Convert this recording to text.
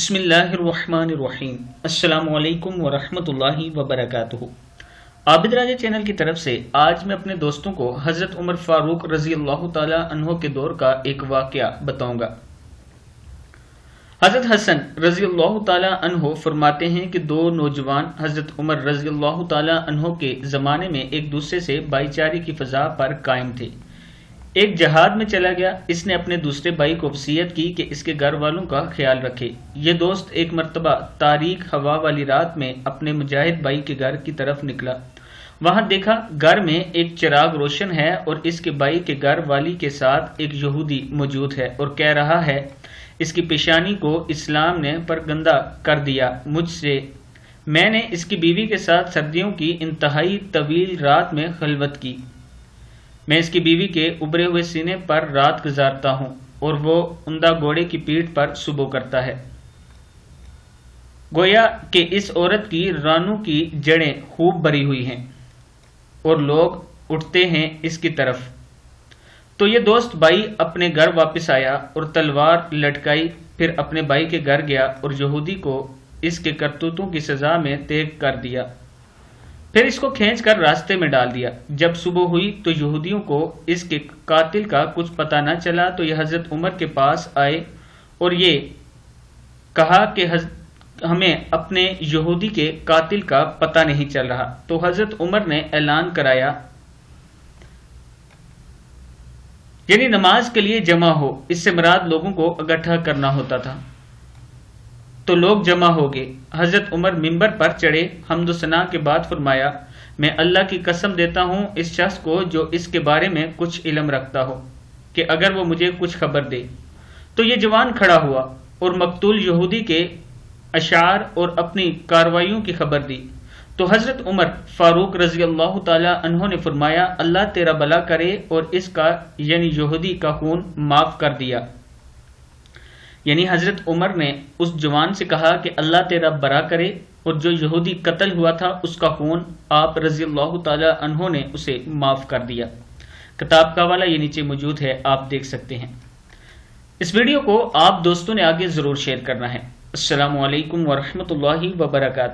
بسم اللہ الرحمن الرحیم۔ السلام علیکم ورحمۃ اللہ وبرکاتہ۔ عابد راجہ چینل کی طرف سے آج میں اپنے دوستوں کو حضرت عمر فاروق رضی اللہ تعالی عنہ کے دور کا ایک واقعہ بتاؤں گا۔ حضرت حسن رضی اللہ تعالی عنہ فرماتے ہیں کہ دو نوجوان حضرت عمر رضی اللہ تعالی عنہ کے زمانے میں ایک دوسرے سے بھائی چارے کی فضا پر قائم تھے۔ ایک جہاد میں چلا گیا، اس نے اپنے دوسرے بھائی کو وصیت کی کہ اس کے گھر والوں کا خیال رکھے۔ یہ دوست ایک مرتبہ تاریک ہوا والی رات میں اپنے مجاہد بھائی کے گھر کی طرف نکلا۔ وہاں دیکھا گھر میں ایک چراغ روشن ہے اور اس کے بھائی کے گھر والی کے ساتھ ایک یہودی موجود ہے اور کہہ رہا ہے، اس کی پیشانی کو اسلام نے پرگندہ کر دیا مجھ سے۔ میں نے اس کی بیوی کے ساتھ سردیوں کی انتہائی طویل رات میں خلوت کی۔ میں اس کی بیوی کے ابھرے ہوئے سینے پر رات گزارتا ہوں اور وہ عمدہ گھوڑے کی پیٹھ پر صبح کرتا ہے۔ گویا کہ اس عورت کی رانوں کی جڑیں خوب بھری ہوئی ہیں اور لوگ اٹھتے ہیں اس کی طرف۔ تو یہ دوست بھائی اپنے گھر واپس آیا اور تلوار لٹکائی، پھر اپنے بھائی کے گھر گیا اور یہودی کو اس کے کرتوتوں کی سزا میں تیگ کر دیا، پھر اس کو کھینچ کر راستے میں ڈال دیا۔ جب صبح ہوئی تو یہودیوں کو اس کے قاتل کا کچھ پتہ نہ چلا، تو یہ حضرت عمر کے پاس آئے اور یہ کہا کہ ہمیں اپنے یہودی کے قاتل کا پتہ نہیں چل رہا۔ تو حضرت عمر نے اعلان کرایا، یعنی نماز کے لیے جمع ہو، اس سے مراد لوگوں کو اکٹھا کرنا ہوتا تھا۔ تو لوگ جمع ہو گئے۔ حضرت عمر منبر پر چڑھے، حمد و ثنا کے بعد فرمایا، میں اللہ کی قسم دیتا ہوں اس شخص کو جو اس کے بارے میں کچھ علم رکھتا ہو کہ اگر وہ مجھے کچھ خبر دے۔ تو یہ جوان کھڑا ہوا اور مقتول یہودی کے اشعار اور اپنی کارروائیوں کی خبر دی۔ تو حضرت عمر فاروق رضی اللہ تعالی عنہ نے فرمایا، اللہ تیرا بھلا کرے، اور اس کا یعنی یہودی کا خون معاف کر دیا۔ یعنی حضرت عمر نے اس جوان سے کہا کہ اللہ تیرا بھلا کرے، اور جو یہودی قتل ہوا تھا اس کا خون آپ رضی اللہ تعالی عنہ نے اسے معاف کر دیا۔ کتاب کا حوالہ یہ نیچے موجود ہے، آپ دیکھ سکتے ہیں۔ اس ویڈیو کو آپ دوستوں نے آگے ضرور شیئر کرنا ہے۔ السلام علیکم ورحمۃ اللہ وبرکاتہ۔